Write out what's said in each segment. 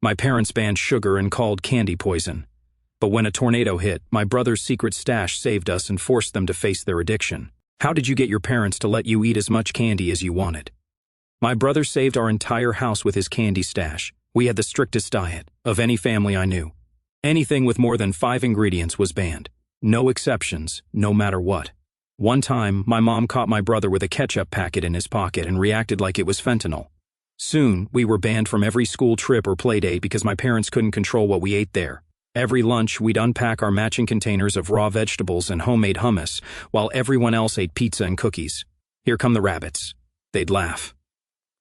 My parents banned sugar and called candy poison. But when a tornado hit, my brother's secret stash saved us and forced them to face their addiction. How did you get your parents to let you eat as much candy as you wanted? My brother saved our entire house with his candy stash. We had the strictest diet of any family I knew. Anything with more than 5 ingredients was banned. No exceptions, no matter what. One time, my mom caught my brother with a ketchup packet in his pocket and reacted like it was fentanyl. Soon, we were banned from every school trip or play date because my parents couldn't control what we ate there. Every lunch, we'd unpack our matching containers of raw vegetables and homemade hummus, while everyone else ate pizza and cookies. Here come the rabbits. They'd laugh.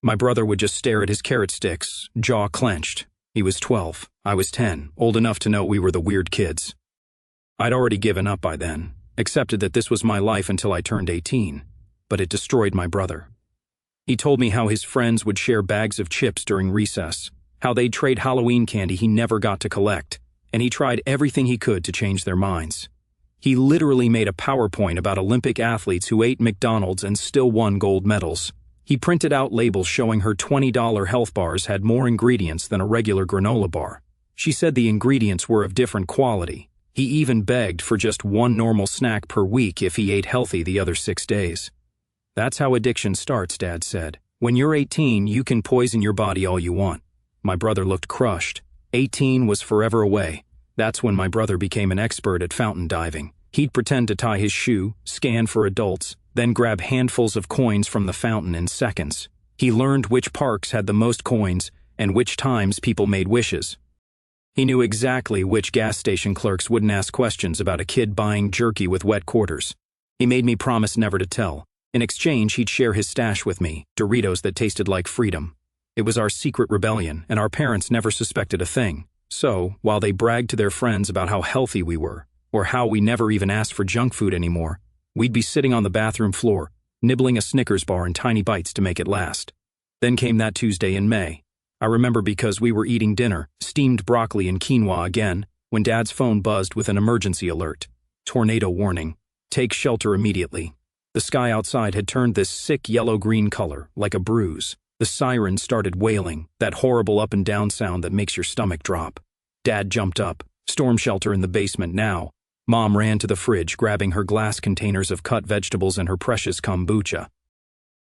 My brother would just stare at his carrot sticks, jaw clenched. He was 12, I was 10, old enough to know we were the weird kids. I'd already given up by then, accepted that this was my life until I turned 18, but it destroyed my brother. He told me how his friends would share bags of chips during recess, how they'd trade Halloween candy he never got to collect, and he tried everything he could to change their minds. He literally made a PowerPoint about Olympic athletes who ate McDonald's and still won gold medals. He printed out labels showing her $20 health bars had more ingredients than a regular granola bar. She said the ingredients were of different quality. He even begged for just one normal snack per week if he ate healthy the other 6 days. That's how addiction starts, Dad said. When you're 18, you can poison your body all you want. My brother looked crushed. 18 was forever away. That's when my brother became an expert at fountain diving. He'd pretend to tie his shoe, scan for adults, then grab handfuls of coins from the fountain in seconds. He learned which parks had the most coins and which times people made wishes. He knew exactly which gas station clerks wouldn't ask questions about a kid buying jerky with wet quarters. He made me promise never to tell. In exchange, he'd share his stash with me, Doritos that tasted like freedom. It was our secret rebellion, and our parents never suspected a thing. So, while they bragged to their friends about how healthy we were, or how we never even asked for junk food anymore, we'd be sitting on the bathroom floor, nibbling a Snickers bar in tiny bites to make it last. Then came that Tuesday in May. I remember because we were eating dinner, steamed broccoli and quinoa again, when Dad's phone buzzed with an emergency alert. Tornado warning. Take shelter immediately. The sky outside had turned this sick yellow-green color, like a bruise. The siren started wailing, that horrible up and down sound that makes your stomach drop. Dad jumped up. Storm shelter in the basement now. Mom ran to the fridge, grabbing her glass containers of cut vegetables and her precious kombucha.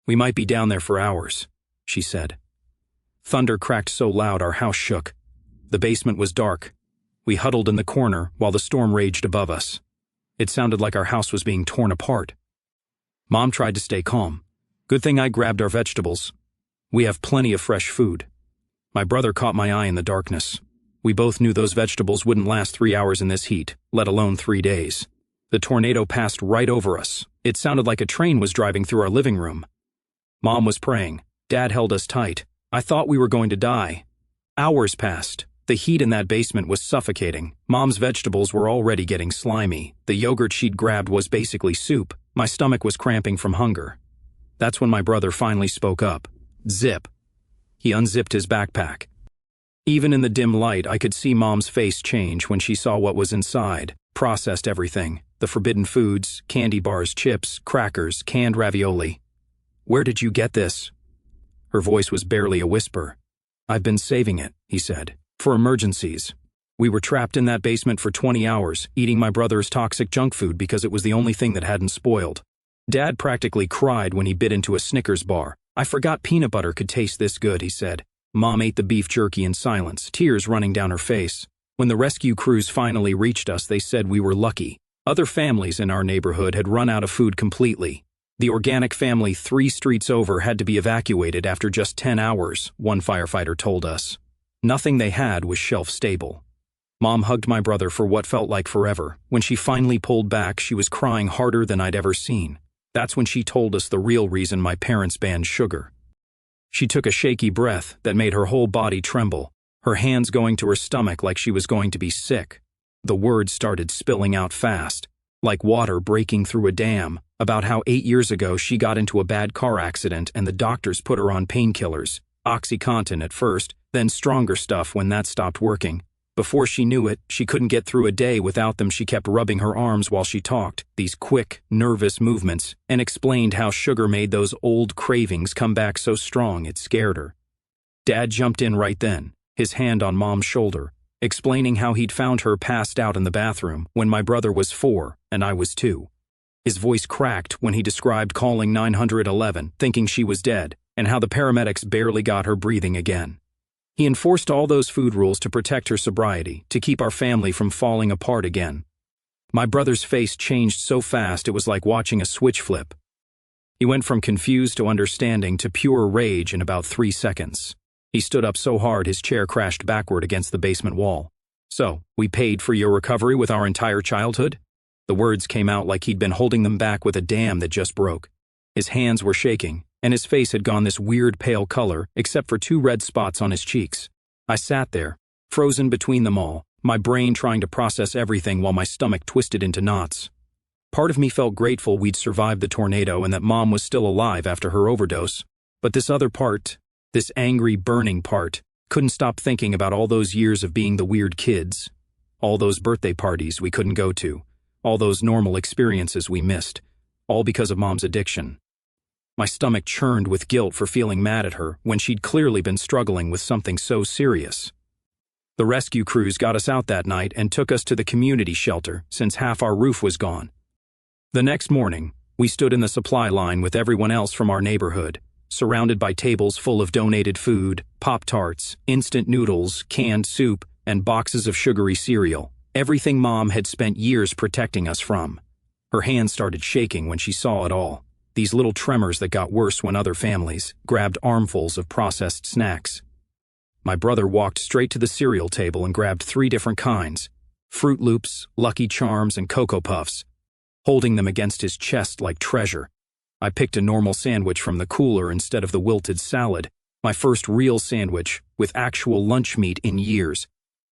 We might be down there for hours, she said. Thunder cracked so loud our house shook. The basement was dark. We huddled in the corner while the storm raged above us. It sounded like our house was being torn apart. Mom tried to stay calm. Good thing I grabbed our vegetables. We have plenty of fresh food. My brother caught my eye in the darkness. We both knew those vegetables wouldn't last 3 hours in this heat, let alone 3 days. The tornado passed right over us. It sounded like a train was driving through our living room. Mom was praying. Dad held us tight. I thought we were going to die. Hours passed. The heat in that basement was suffocating. Mom's vegetables were already getting slimy. The yogurt she'd grabbed was basically soup. My stomach was cramping from hunger. That's when my brother finally spoke up. Zip. He unzipped his backpack. Even in the dim light, I could see Mom's face change when she saw what was inside. Processed everything. The forbidden foods, candy bars, chips, crackers, canned ravioli. Where did you get this? Her voice was barely a whisper. I've been saving it, he said, for emergencies. We were trapped in that basement for 20 hours, eating my brother's toxic junk food because it was the only thing that hadn't spoiled. Dad practically cried when he bit into a Snickers bar. I forgot peanut butter could taste this good, he said. Mom ate the beef jerky in silence, tears running down her face. When the rescue crews finally reached us, they said we were lucky. Other families in our neighborhood had run out of food completely. The organic family 3 streets over had to be evacuated after just 10 hours, one firefighter told us. Nothing they had was shelf-stable. Mom hugged my brother for what felt like forever. When she finally pulled back, she was crying harder than I'd ever seen. That's when she told us the real reason my parents banned sugar. She took a shaky breath that made her whole body tremble, her hands going to her stomach like she was going to be sick. The words started spilling out fast, like water breaking through a dam, about how 8 years ago she got into a bad car accident and the doctors put her on painkillers, OxyContin at first, then stronger stuff when that stopped working. Before she knew it, she couldn't get through a day without them. She kept rubbing her arms while she talked, these quick, nervous movements, and explained how sugar made those old cravings come back so strong it scared her. Dad jumped in right then. his hand on Mom's shoulder, explaining how he'd found her passed out in the bathroom when my brother was 4 and I was 2. His voice cracked when he described calling 911, thinking she was dead, and how the paramedics barely got her breathing again. He enforced all those food rules to protect her sobriety, to keep our family from falling apart again. My brother's face changed so fast it was like watching a switch flip. He went from confused to understanding to pure rage in about 3 seconds. He stood up so hard his chair crashed backward against the basement wall. "So, we paid for your recovery with our entire childhood?" The words came out like he'd been holding them back with a dam that just broke. His hands were shaking, and his face had gone this weird pale color except for 2 red spots on his cheeks. I sat there, frozen between them all, my brain trying to process everything while my stomach twisted into knots. Part of me felt grateful we'd survived the tornado and that Mom was still alive after her overdose. But this other part, this angry, burning part, couldn't stop thinking about all those years of being the weird kids. All those birthday parties we couldn't go to. All those normal experiences we missed. All because of Mom's addiction. My stomach churned with guilt for feeling mad at her when she'd clearly been struggling with something so serious. The rescue crews got us out that night and took us to the community shelter since half our roof was gone. The next morning, we stood in the supply line with everyone else from our neighborhood, surrounded by tables full of donated food, Pop-Tarts, instant noodles, canned soup, and boxes of sugary cereal, everything Mom had spent years protecting us from. Her hands started shaking when she saw it all, these little tremors that got worse when other families grabbed armfuls of processed snacks. My brother walked straight to the cereal table and grabbed 3 different kinds, Fruit Loops, Lucky Charms, and Cocoa Puffs, holding them against his chest like treasure. I picked a normal sandwich from the cooler instead of the wilted salad, my first real sandwich with actual lunch meat in years.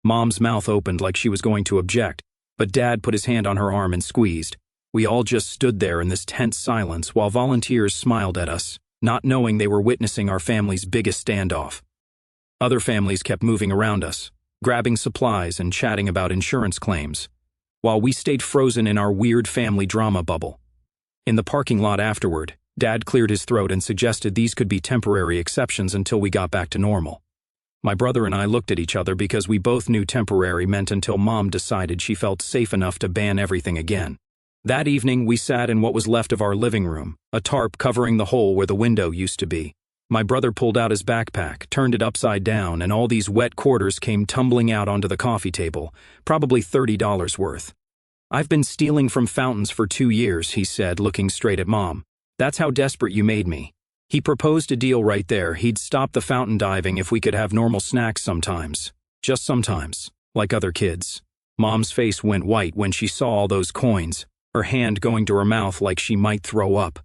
Mom's mouth opened like she was going to object, but Dad put his hand on her arm and squeezed. We all just stood there in this tense silence while volunteers smiled at us, not knowing they were witnessing our family's biggest standoff. Other families kept moving around us, grabbing supplies and chatting about insurance claims, while we stayed frozen in our weird family drama bubble. In the parking lot afterward, Dad cleared his throat and suggested these could be temporary exceptions until we got back to normal. My brother and I looked at each other because we both knew temporary meant until Mom decided she felt safe enough to ban everything again. That evening, we sat in what was left of our living room, a tarp covering the hole where the window used to be. My brother pulled out his backpack, turned it upside down, and all these wet quarters came tumbling out onto the coffee table, probably $30 worth. "I've been stealing from fountains for 2 years, he said, looking straight at Mom. "That's how desperate you made me." He proposed a deal right there. He'd stop the fountain diving if we could have normal snacks sometimes. Just sometimes, like other kids. Mom's face went white when she saw all those coins, her hand going to her mouth like she might throw up.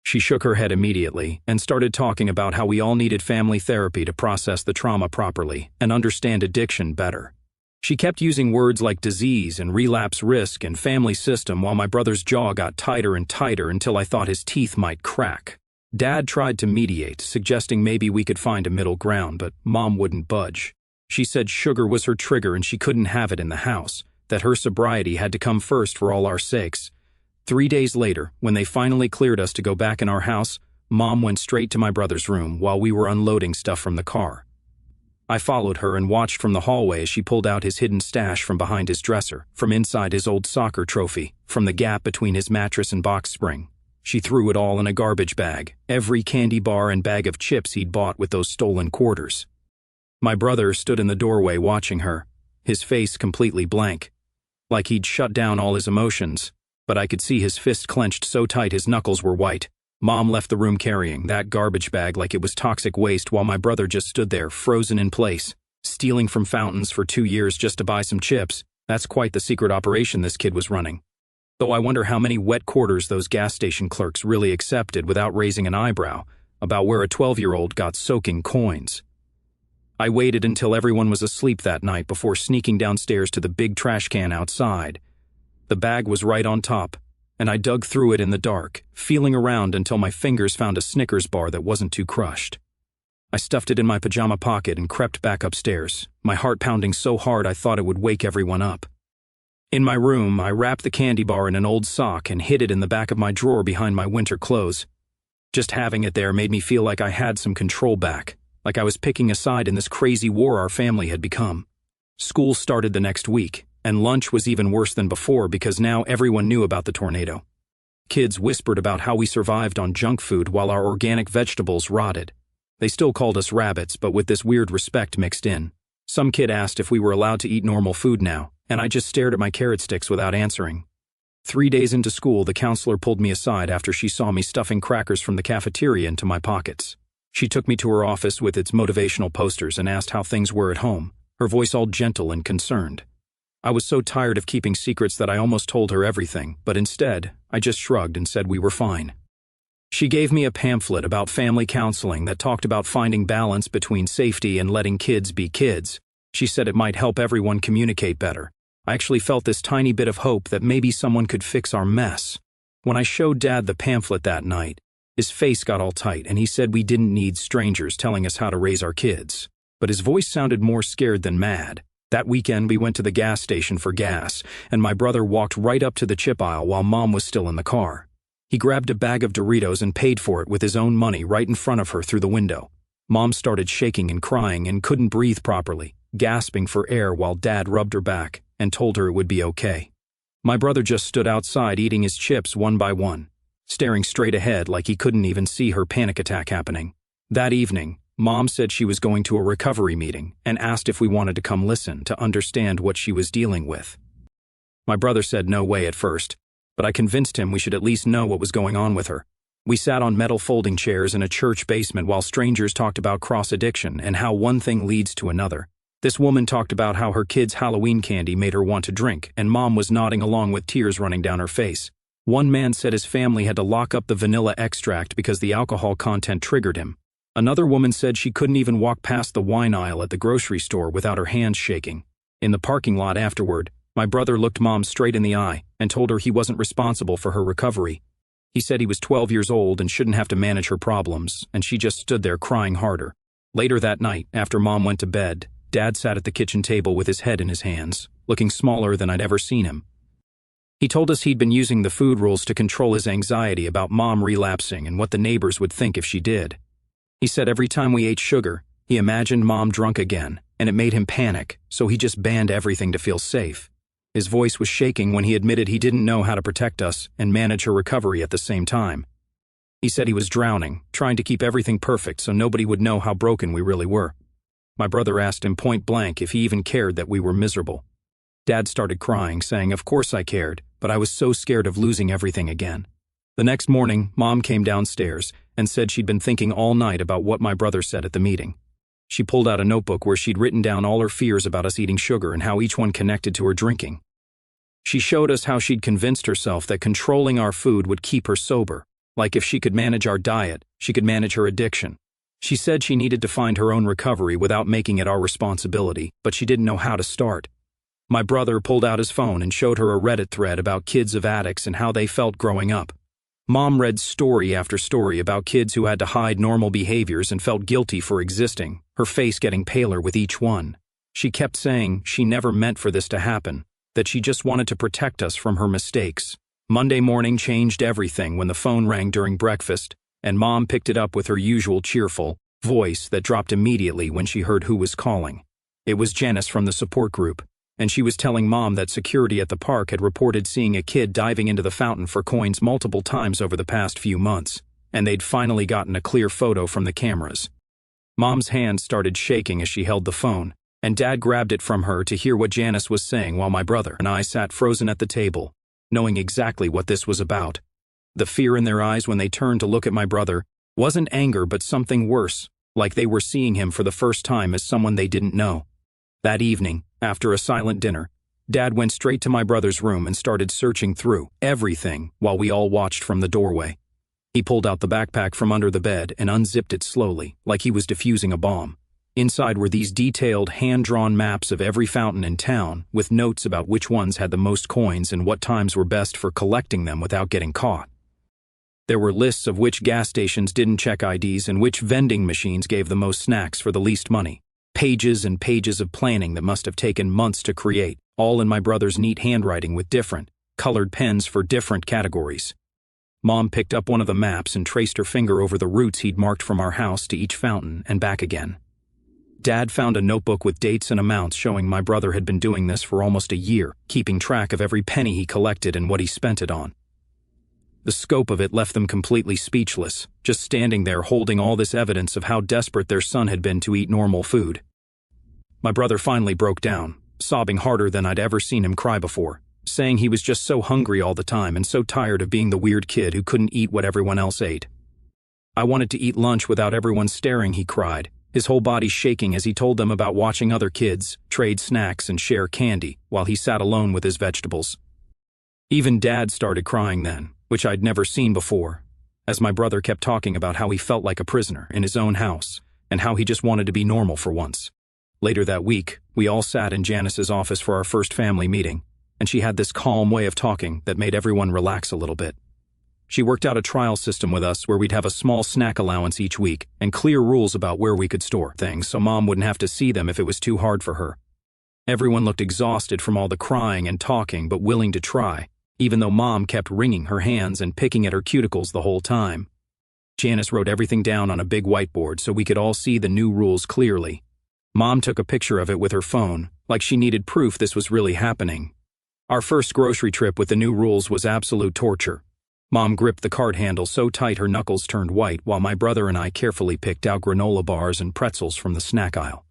She shook her head immediately and started talking about how we all needed family therapy to process the trauma properly and understand addiction better. She kept using words like disease and relapse risk and family system while my brother's jaw got tighter and tighter until I thought his teeth might crack. Dad tried to mediate, suggesting maybe we could find a middle ground, but Mom wouldn't budge. She said sugar was her trigger and she couldn't have it in the house, that her sobriety had to come first for all our sakes. 3 days later, when they finally cleared us to go back in our house, Mom went straight to my brother's room while we were unloading stuff from the car. I followed her and watched from the hallway as she pulled out his hidden stash from behind his dresser, from inside his old soccer trophy, from the gap between his mattress and box spring. She threw it all in a garbage bag, every candy bar and bag of chips he'd bought with those stolen quarters. My brother stood in the doorway watching her, his face completely blank, like he'd shut down all his emotions, but I could see his fist clenched so tight his knuckles were white. Mom left the room carrying that garbage bag like it was toxic waste while my brother just stood there, frozen in place, stealing from fountains for 2 years just to buy some chips. That's quite the secret operation this kid was running. Though I wonder how many wet quarters those gas station clerks really accepted without raising an eyebrow about where a 12-year-old got soaking coins. I waited until everyone was asleep that night before sneaking downstairs to the big trash can outside. The bag was right on top, and I dug through it in the dark, feeling around until my fingers found a Snickers bar that wasn't too crushed. I stuffed it in my pajama pocket and crept back upstairs, my heart pounding so hard I thought it would wake everyone up. In my room, I wrapped the candy bar in an old sock and hid it in the back of my drawer behind my winter clothes. Just having it there made me feel like I had some control back, like I was picking a side in this crazy war our family had become. School started the next week, and lunch was even worse than before because now everyone knew about the tornado. Kids whispered about how we survived on junk food while our organic vegetables rotted. They still called us rabbits, but with this weird respect mixed in. Some kid asked if we were allowed to eat normal food now, and I just stared at my carrot sticks without answering. 3 days into school, the counselor pulled me aside after she saw me stuffing crackers from the cafeteria into my pockets. She took me to her office with its motivational posters and asked how things were at home, her voice all gentle and concerned. I was so tired of keeping secrets that I almost told her everything, but instead, I just shrugged and said we were fine. She gave me a pamphlet about family counseling that talked about finding balance between safety and letting kids be kids. She said it might help everyone communicate better. I actually felt this tiny bit of hope that maybe someone could fix our mess. When I showed Dad the pamphlet that night, his face got all tight and he said we didn't need strangers telling us how to raise our kids. But his voice sounded more scared than mad. That weekend we went to the gas station for gas, and my brother walked right up to the chip aisle while Mom was still in the car. He grabbed a bag of Doritos and paid for it with his own money right in front of her through the window. Mom started shaking and crying and couldn't breathe properly, gasping for air while Dad rubbed her back and told her it would be okay. My brother just stood outside eating his chips one by one, staring straight ahead like he couldn't even see her panic attack happening. That evening, Mom said she was going to a recovery meeting and asked if we wanted to come listen to understand what she was dealing with. My brother said no way at first, but I convinced him we should at least know what was going on with her. We sat on metal folding chairs in a church basement while strangers talked about cross-addiction and how one thing leads to another. This woman talked about how her kid's Halloween candy made her want to drink, and Mom was nodding along with tears running down her face. One man said his family had to lock up the vanilla extract because the alcohol content triggered him. Another woman said she couldn't even walk past the wine aisle at the grocery store without her hands shaking. In the parking lot afterward, my brother looked Mom straight in the eye and told her he wasn't responsible for her recovery. He said he was 12 years old and shouldn't have to manage her problems, and she just stood there crying harder. Later that night, after Mom went to bed, Dad sat at the kitchen table with his head in his hands, looking smaller than I'd ever seen him. He told us he'd been using the food rules to control his anxiety about Mom relapsing and what the neighbors would think if she did. He said every time we ate sugar, he imagined Mom drunk again, and it made him panic, so he just banned everything to feel safe. His voice was shaking when he admitted he didn't know how to protect us and manage her recovery at the same time. He said he was drowning, trying to keep everything perfect so nobody would know how broken we really were. My brother asked him point blank if he even cared that we were miserable. Dad started crying, saying of course I cared, but I was so scared of losing everything again. The next morning, Mom came downstairs and said she'd been thinking all night about what my brother said at the meeting. She pulled out a notebook where she'd written down all her fears about us eating sugar and how each one connected to her drinking. She showed us how she'd convinced herself that controlling our food would keep her sober, like if she could manage our diet, she could manage her addiction. She said she needed to find her own recovery without making it our responsibility, but she didn't know how to start. My brother pulled out his phone and showed her a Reddit thread about kids of addicts and how they felt growing up. Mom read story after story about kids who had to hide normal behaviors and felt guilty for existing, her face getting paler with each one. She kept saying she never meant for this to happen, that she just wanted to protect us from her mistakes. Monday morning changed everything when the phone rang during breakfast, and Mom picked it up with her usual cheerful voice that dropped immediately when she heard who was calling. It was Janice from the support group, and she was telling Mom that security at the park had reported seeing a kid diving into the fountain for coins multiple times over the past few months, and they'd finally gotten a clear photo from the cameras. Mom's hand started shaking as she held the phone, and Dad grabbed it from her to hear what Janice was saying while my brother and I sat frozen at the table, knowing exactly what this was about. The fear in their eyes when they turned to look at my brother wasn't anger but something worse, like they were seeing him for the first time as someone they didn't know. That evening, after a silent dinner, Dad went straight to my brother's room and started searching through everything while we all watched from the doorway. He pulled out the backpack from under the bed and unzipped it slowly, like he was defusing a bomb. Inside were these detailed, hand-drawn maps of every fountain in town, with notes about which ones had the most coins and what times were best for collecting them without getting caught. There were lists of which gas stations didn't check IDs and which vending machines gave the most snacks for the least money. Pages and pages of planning that must have taken months to create, all in my brother's neat handwriting with different, colored pens for different categories. Mom picked up one of the maps and traced her finger over the routes he'd marked from our house to each fountain and back again. Dad found a notebook with dates and amounts showing my brother had been doing this for almost a year, keeping track of every penny he collected and what he spent it on. The scope of it left them completely speechless, just standing there holding all this evidence of how desperate their son had been to eat normal food. My brother finally broke down, sobbing harder than I'd ever seen him cry before, saying he was just so hungry all the time and so tired of being the weird kid who couldn't eat what everyone else ate. "I wanted to eat lunch without everyone staring," he cried, his whole body shaking as he told them about watching other kids trade snacks and share candy while he sat alone with his vegetables. Even Dad started crying then, which I'd never seen before, as my brother kept talking about how he felt like a prisoner in his own house and how he just wanted to be normal for once. Later that week, we all sat in Janice's office for our first family meeting, and she had this calm way of talking that made everyone relax a little bit. She worked out a trial system with us where we'd have a small snack allowance each week and clear rules about where we could store things so Mom wouldn't have to see them if it was too hard for her. Everyone looked exhausted from all the crying and talking but willing to try, even though Mom kept wringing her hands and picking at her cuticles the whole time. Janice wrote everything down on a big whiteboard so we could all see the new rules clearly. Mom took a picture of it with her phone, like she needed proof this was really happening. Our first grocery trip with the new rules was absolute torture. Mom gripped the cart handle so tight her knuckles turned white while my brother and I carefully picked out granola bars and pretzels from the snack aisle.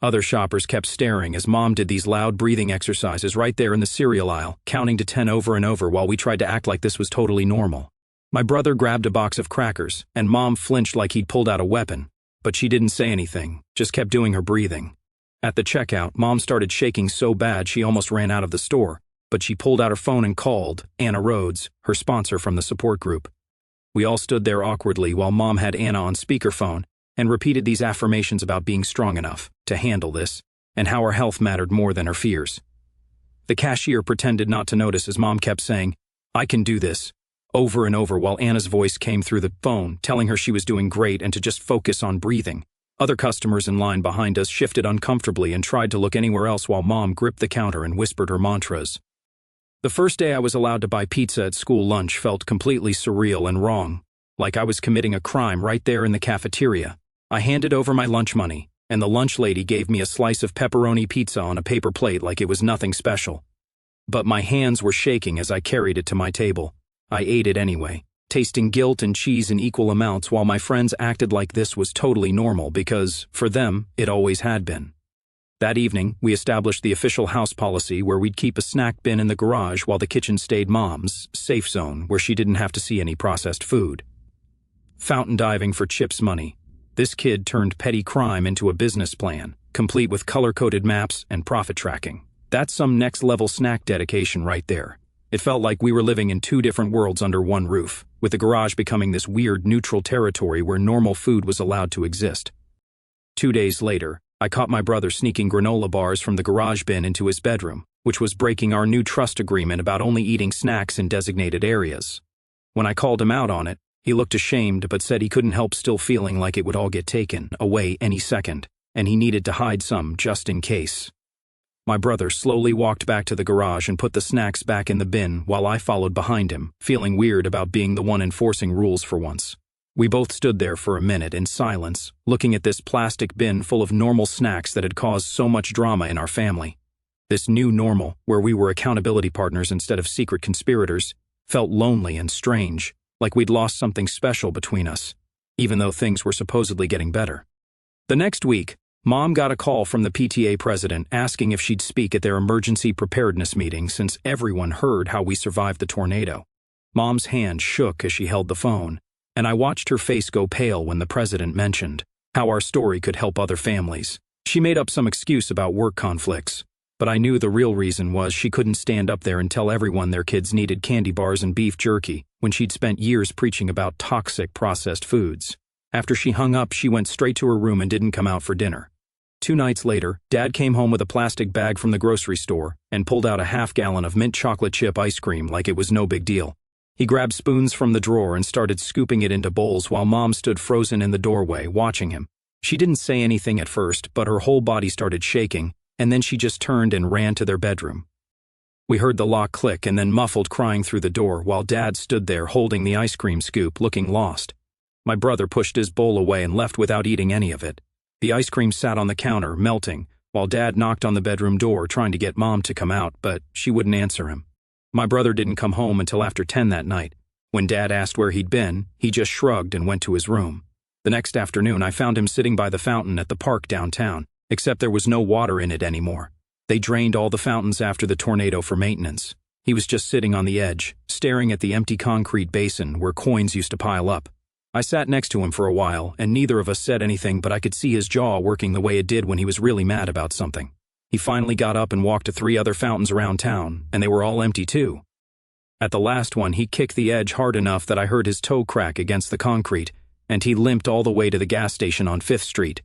Other shoppers kept staring as Mom did these loud breathing exercises right there in the cereal aisle, counting to 10 over and over while we tried to act like this was totally normal. My brother grabbed a box of crackers, and Mom flinched like he'd pulled out a weapon, but she didn't say anything, just kept doing her breathing. At the checkout, Mom started shaking so bad she almost ran out of the store, but she pulled out her phone and called Anna Rhodes, her sponsor from the support group. We all stood there awkwardly while Mom had Anna on speakerphone and repeated these affirmations about being strong enough to handle this and how her health mattered more than her fears. The cashier pretended not to notice as Mom kept saying, "I can do this," over and over while Anna's voice came through the phone telling her she was doing great and to just focus on breathing. Other customers in line behind us shifted uncomfortably and tried to look anywhere else while Mom gripped the counter and whispered her mantras. The first day I was allowed to buy pizza at school lunch felt completely surreal and wrong, like I was committing a crime right there in the cafeteria. I handed over my lunch money, and the lunch lady gave me a slice of pepperoni pizza on a paper plate like it was nothing special. But my hands were shaking as I carried it to my table. I ate it anyway, tasting guilt and cheese in equal amounts while my friends acted like this was totally normal because, for them, it always had been. That evening, we established the official house policy where we'd keep a snack bin in the garage while the kitchen stayed Mom's safe zone where she didn't have to see any processed food. Fountain diving for Chip's money. This kid turned petty crime into a business plan, complete with color-coded maps and profit tracking. That's some next-level snack dedication right there. It felt like we were living in two different worlds under one roof, with the garage becoming this weird neutral territory where normal food was allowed to exist. 2 days later, I caught my brother sneaking granola bars from the garage bin into his bedroom, which was breaking our new trust agreement about only eating snacks in designated areas. When I called him out on it, he looked ashamed but said he couldn't help still feeling like it would all get taken away any second, and he needed to hide some just in case. My brother slowly walked back to the garage and put the snacks back in the bin while I followed behind him, feeling weird about being the one enforcing rules for once. We both stood there for a minute in silence, looking at this plastic bin full of normal snacks that had caused so much drama in our family. This new normal, where we were accountability partners instead of secret conspirators, felt lonely and strange, like we'd lost something special between us, even though things were supposedly getting better. The next week, Mom got a call from the PTA president asking if she'd speak at their emergency preparedness meeting since everyone heard how we survived the tornado. Mom's hand shook as she held the phone, and I watched her face go pale when the president mentioned how our story could help other families. She made up some excuse about work conflicts, but I knew the real reason was she couldn't stand up there and tell everyone their kids needed candy bars and beef jerky when she'd spent years preaching about toxic processed foods. After she hung up, she went straight to her room and didn't come out for dinner. 2 nights later, Dad came home with a plastic bag from the grocery store and pulled out a half-gallon of mint chocolate chip ice cream like it was no big deal. He grabbed spoons from the drawer and started scooping it into bowls while Mom stood frozen in the doorway, watching him. She didn't say anything at first, but her whole body started shaking, and then she just turned and ran to their bedroom. We heard the lock click and then muffled crying through the door while Dad stood there holding the ice cream scoop, looking lost. My brother pushed his bowl away and left without eating any of it. The ice cream sat on the counter, melting, while Dad knocked on the bedroom door trying to get Mom to come out, but she wouldn't answer him. My brother didn't come home until after 10 that night. When Dad asked where he'd been, he just shrugged and went to his room. The next afternoon, I found him sitting by the fountain at the park downtown, except there was no water in it anymore. They drained all the fountains after the tornado for maintenance. He was just sitting on the edge, staring at the empty concrete basin where coins used to pile up. I sat next to him for a while, and neither of us said anything, but I could see his jaw working the way it did when he was really mad about something. He finally got up and walked to 3 other fountains around town, and they were all empty too. At the last one, he kicked the edge hard enough that I heard his toe crack against the concrete, and he limped all the way to the gas station on 5th Street.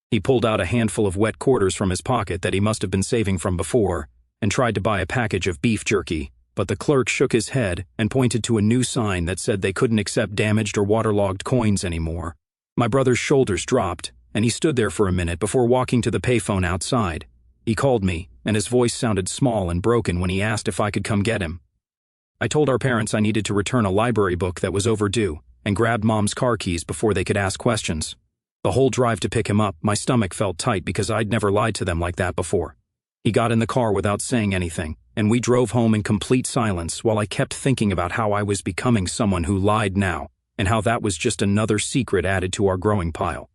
He pulled out a handful of wet quarters from his pocket that he must have been saving from before, and tried to buy a package of beef jerky, but the clerk shook his head and pointed to a new sign that said they couldn't accept damaged or waterlogged coins anymore. My brother's shoulders dropped, and he stood there for a minute before walking to the payphone outside. He called me, and his voice sounded small and broken when he asked if I could come get him. I told our parents I needed to return a library book that was overdue, and grabbed Mom's car keys before they could ask questions. The whole drive to pick him up, my stomach felt tight because I'd never lied to them like that before. He got in the car without saying anything, and we drove home in complete silence while I kept thinking about how I was becoming someone who lied now, and how that was just another secret added to our growing pile.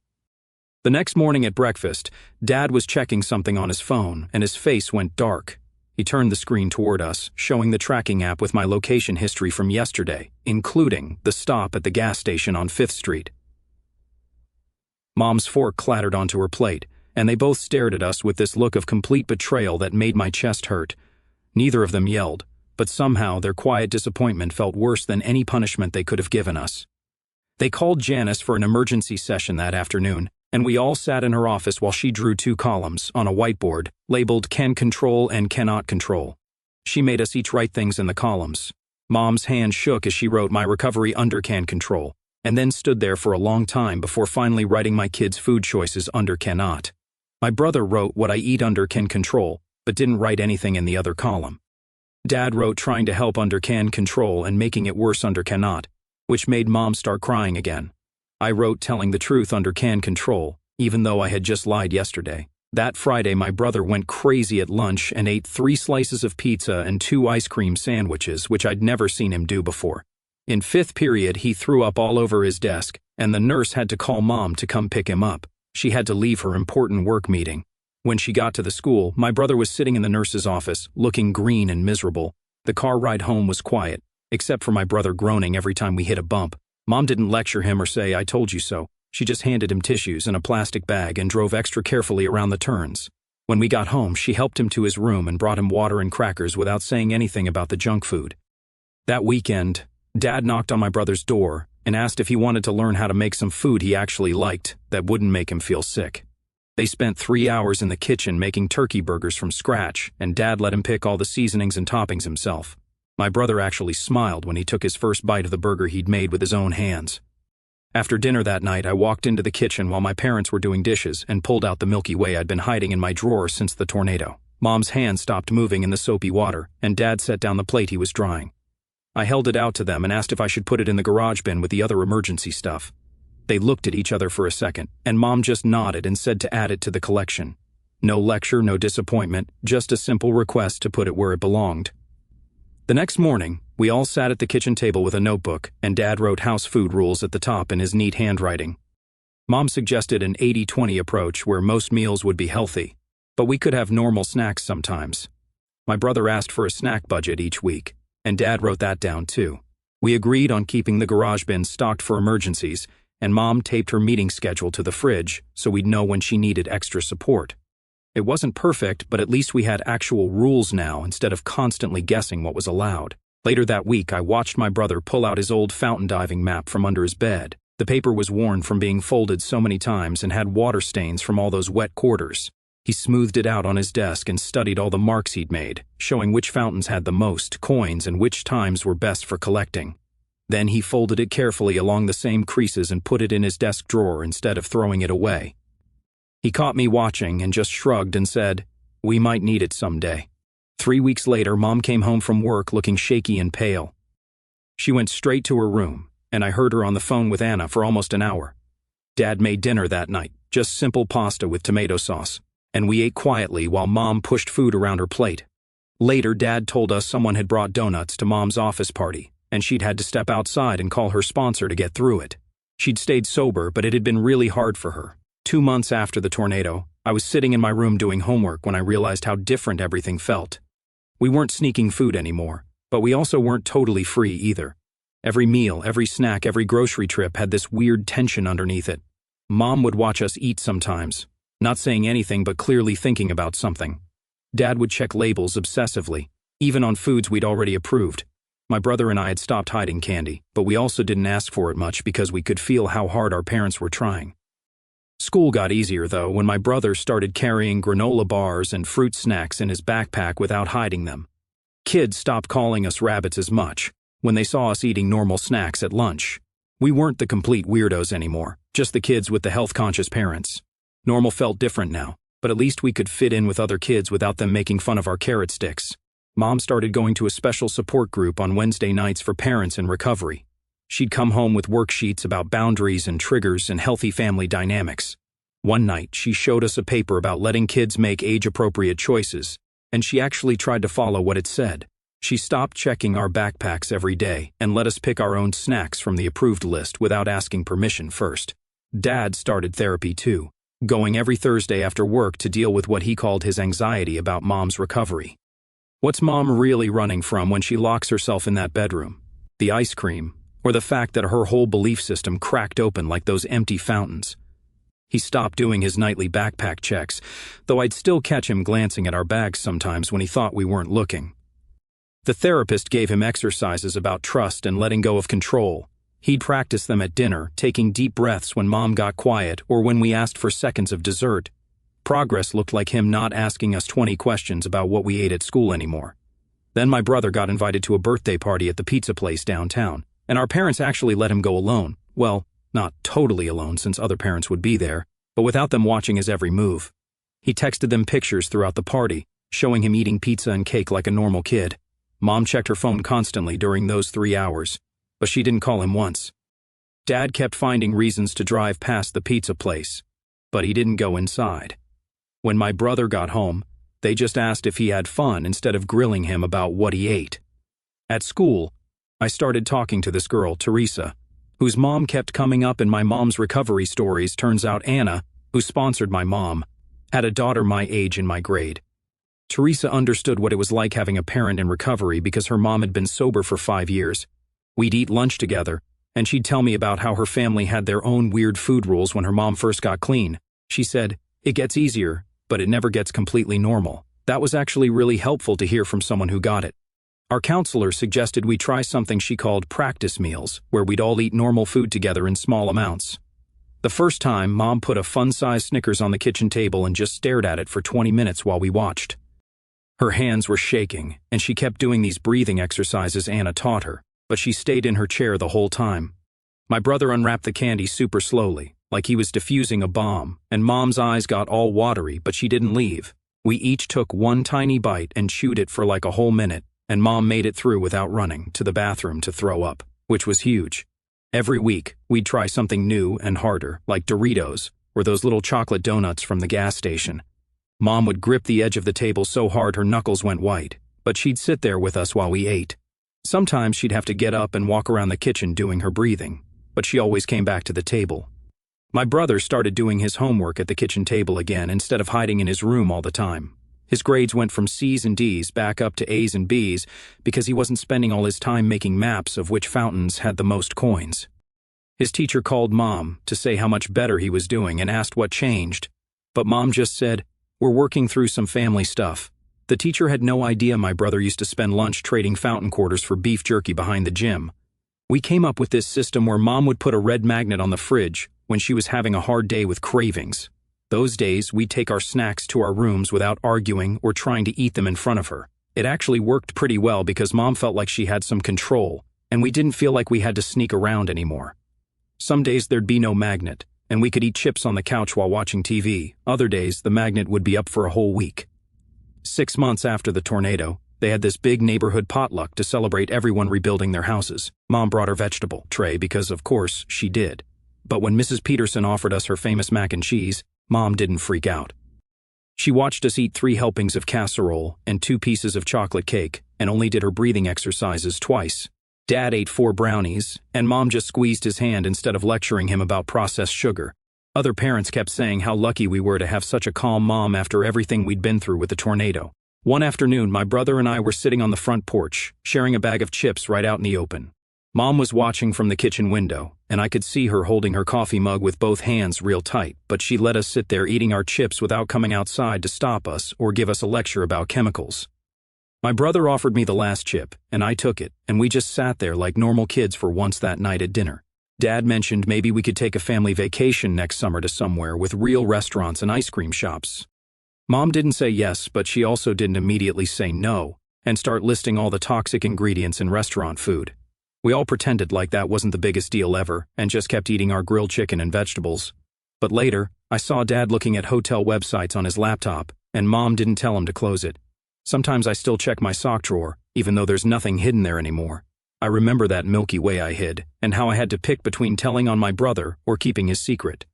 The next morning at breakfast, Dad was checking something on his phone, and his face went dark. He turned the screen toward us, showing the tracking app with my location history from yesterday, including the stop at the gas station on 5th Street. Mom's fork clattered onto her plate, and they both stared at us with this look of complete betrayal that made my chest hurt. Neither of them yelled, but somehow their quiet disappointment felt worse than any punishment they could have given us. They called Janice for an emergency session that afternoon, and we all sat in her office while she drew 2 columns on a whiteboard labeled "Can Control" and "Cannot Control." She made us each write things in the columns. Mom's hand shook as she wrote my recovery under "Can Control," and then stood there for a long time before finally writing my kids' food choices under "Cannot." My brother wrote what I eat under "Can Control," but didn't write anything in the other column. Dad wrote trying to help under "Can Control" and making it worse under "Cannot," which made Mom start crying again. I wrote telling the truth under "Can Control," even though I had just lied yesterday. That Friday, my brother went crazy at lunch and ate 3 slices of pizza and 2 ice cream sandwiches, which I'd never seen him do before. In 5th period, he threw up all over his desk, and the nurse had to call Mom to come pick him up. She had to leave her important work meeting. When she got to the school, my brother was sitting in the nurse's office, looking green and miserable. The car ride home was quiet, except for my brother groaning every time we hit a bump. Mom didn't lecture him or say, "I told you so." She just handed him tissues and a plastic bag and drove extra carefully around the turns. When we got home, she helped him to his room and brought him water and crackers without saying anything about the junk food. That weekend, Dad knocked on my brother's door and asked if he wanted to learn how to make some food he actually liked that wouldn't make him feel sick. They spent 3 hours in the kitchen making turkey burgers from scratch, and Dad let him pick all the seasonings and toppings himself. My brother actually smiled when he took his first bite of the burger he'd made with his own hands. After dinner that night, I walked into the kitchen while my parents were doing dishes and pulled out the Milky Way I'd been hiding in my drawer since the tornado. Mom's hand stopped moving in the soapy water, and Dad set down the plate he was drying. I held it out to them and asked if I should put it in the garage bin with the other emergency stuff. They looked at each other for a second, and Mom just nodded and said to add it to the collection. No lecture, no disappointment, just a simple request to put it where it belonged. The next morning, we all sat at the kitchen table with a notebook, and Dad wrote house food rules at the top in his neat handwriting. Mom suggested an 80-20 approach where most meals would be healthy, but we could have normal snacks sometimes. My brother asked for a snack budget each week, and Dad wrote that down too. We agreed on keeping the garage bin stocked for emergencies, and Mom taped her meeting schedule to the fridge so we'd know when she needed extra support. It wasn't perfect, but at least we had actual rules now instead of constantly guessing what was allowed. Later that week, I watched my brother pull out his old fountain diving map from under his bed. The paper was worn from being folded so many times and had water stains from all those wet quarters. He smoothed it out on his desk and studied all the marks he'd made, showing which fountains had the most coins and which times were best for collecting. Then he folded it carefully along the same creases and put it in his desk drawer instead of throwing it away. He caught me watching and just shrugged and said, "We might need it someday." 3 weeks later, Mom came home from work looking shaky and pale. She went straight to her room, and I heard her on the phone with Anna for almost an hour. Dad made dinner that night, just simple pasta with tomato sauce, and we ate quietly while Mom pushed food around her plate. Later, Dad told us someone had brought donuts to Mom's office party, and she'd had to step outside and call her sponsor to get through it. She'd stayed sober, but it had been really hard for her. 2 months after the tornado, I was sitting in my room doing homework when I realized how different everything felt. We weren't sneaking food anymore, but we also weren't totally free either. Every meal, every snack, every grocery trip had this weird tension underneath it. Mom would watch us eat sometimes, not saying anything but clearly thinking about something. Dad would check labels obsessively, even on foods we'd already approved. My brother and I had stopped hiding candy, but we also didn't ask for it much because we could feel how hard our parents were trying. School got easier, though, when my brother started carrying granola bars and fruit snacks in his backpack without hiding them. Kids stopped calling us rabbits as much when they saw us eating normal snacks at lunch. We weren't the complete weirdos anymore, just the kids with the health-conscious parents. Normal felt different now, but at least we could fit in with other kids without them making fun of our carrot sticks. Mom started going to a special support group on Wednesday nights for parents in recovery. She'd come home with worksheets about boundaries and triggers and healthy family dynamics. One night, she showed us a paper about letting kids make age-appropriate choices, and she actually tried to follow what it said. She stopped checking our backpacks every day and let us pick our own snacks from the approved list without asking permission first. Dad started therapy too, going every Thursday after work to deal with what he called his anxiety about Mom's recovery. What's Mom really running from when she locks herself in that bedroom? The ice cream, or the fact that her whole belief system cracked open like those empty fountains? He stopped doing his nightly backpack checks, though I'd still catch him glancing at our bags sometimes when he thought we weren't looking. The therapist gave him exercises about trust and letting go of control. He'd practice them at dinner, taking deep breaths when Mom got quiet or when we asked for seconds of dessert. Progress looked like him not asking us 20 questions about what we ate at school anymore. Then my brother got invited to a birthday party at the pizza place downtown, and our parents actually let him go alone. Well, not totally alone since other parents would be there, but without them watching his every move. He texted them pictures throughout the party, showing him eating pizza and cake like a normal kid. Mom checked her phone constantly during those 3 hours, but she didn't call him once. Dad kept finding reasons to drive past the pizza place, but he didn't go inside. When my brother got home, they just asked if he had fun instead of grilling him about what he ate. At school, I started talking to this girl, Teresa, whose mom kept coming up in my mom's recovery stories. Turns out Anna, who sponsored my mom, had a daughter my age in my grade. Teresa understood what it was like having a parent in recovery because her mom had been sober for 5 years. We'd eat lunch together, and she'd tell me about how her family had their own weird food rules when her mom first got clean. She said, "It gets easier, but it never gets completely normal." That was actually really helpful to hear from someone who got it. Our counselor suggested we try something she called practice meals, where we'd all eat normal food together in small amounts. The first time, Mom put a fun-sized Snickers on the kitchen table and just stared at it for 20 minutes while we watched. Her hands were shaking, and she kept doing these breathing exercises Anna taught her, but she stayed in her chair the whole time. My brother unwrapped the candy super slowly, like he was defusing a bomb, and Mom's eyes got all watery, but she didn't leave. We each took one tiny bite and chewed it for like a whole minute, and Mom made it through without running to the bathroom to throw up, which was huge. Every week, we'd try something new and harder, like Doritos, or those little chocolate donuts from the gas station. Mom would grip the edge of the table so hard her knuckles went white, but she'd sit there with us while we ate. Sometimes she'd have to get up and walk around the kitchen doing her breathing, but she always came back to the table. My brother started doing his homework at the kitchen table again instead of hiding in his room all the time. His grades went from C's and D's back up to A's and B's because he wasn't spending all his time making maps of which fountains had the most coins. His teacher called Mom to say how much better he was doing and asked what changed, but Mom just said, "We're working through some family stuff." The teacher had no idea my brother used to spend lunch trading fountain quarters for beef jerky behind the gym. We came up with this system where Mom would put a red magnet on the fridge when she was having a hard day with cravings. Those days, we'd take our snacks to our rooms without arguing or trying to eat them in front of her. It actually worked pretty well because Mom felt like she had some control, and we didn't feel like we had to sneak around anymore. Some days there'd be no magnet, and we could eat chips on the couch while watching TV. Other days, the magnet would be up for a whole week. 6 months after the tornado, they had this big neighborhood potluck to celebrate everyone rebuilding their houses. Mom brought her vegetable tray because, of course, she did. But when Mrs. Peterson offered us her famous mac and cheese, Mom didn't freak out. She watched us eat 3 helpings of casserole and 2 pieces of chocolate cake, and only did her breathing exercises twice. Dad ate 4 brownies, and Mom just squeezed his hand instead of lecturing him about processed sugar. Other parents kept saying how lucky we were to have such a calm mom after everything we'd been through with the tornado. One afternoon, my brother and I were sitting on the front porch, sharing a bag of chips right out in the open. Mom was watching from the kitchen window, and I could see her holding her coffee mug with both hands real tight, but she let us sit there eating our chips without coming outside to stop us or give us a lecture about chemicals. My brother offered me the last chip, and I took it, and we just sat there like normal kids for once that night at dinner. Dad mentioned maybe we could take a family vacation next summer to somewhere with real restaurants and ice cream shops. Mom didn't say yes, but she also didn't immediately say no and start listing all the toxic ingredients in restaurant food. We all pretended like that wasn't the biggest deal ever and just kept eating our grilled chicken and vegetables. But later, I saw Dad looking at hotel websites on his laptop, and Mom didn't tell him to close it. Sometimes I still check my sock drawer, even though there's nothing hidden there anymore. I remember that Milky Way I hid, and how I had to pick between telling on my brother or keeping his secret.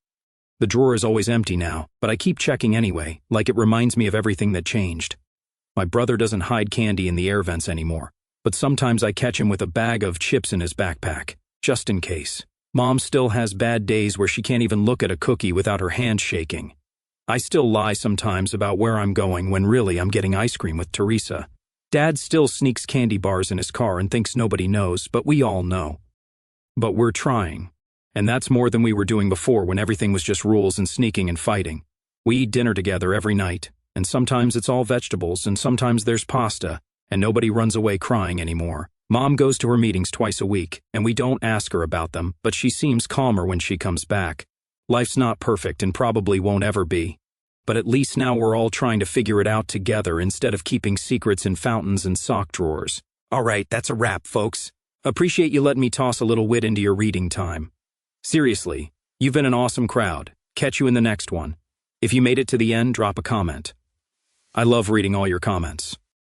The drawer is always empty now, but I keep checking anyway, like it reminds me of everything that changed. My brother doesn't hide candy in the air vents anymore, but sometimes I catch him with a bag of chips in his backpack, just in case. Mom still has bad days where she can't even look at a cookie without her hand shaking. I still lie sometimes about where I'm going when really I'm getting ice cream with Teresa. Dad still sneaks candy bars in his car and thinks nobody knows, but we all know. But we're trying. And that's more than we were doing before when everything was just rules and sneaking and fighting. We eat dinner together every night, and sometimes it's all vegetables and sometimes there's pasta, and nobody runs away crying anymore. Mom goes to her meetings twice a week, and we don't ask her about them, but she seems calmer when she comes back. Life's not perfect and probably won't ever be. But at least now we're all trying to figure it out together instead of keeping secrets in fountains and sock drawers. All right, that's a wrap, folks. Appreciate you letting me toss a little wit into your reading time. Seriously, you've been an awesome crowd. Catch you in the next one. If you made it to the end, drop a comment. I love reading all your comments.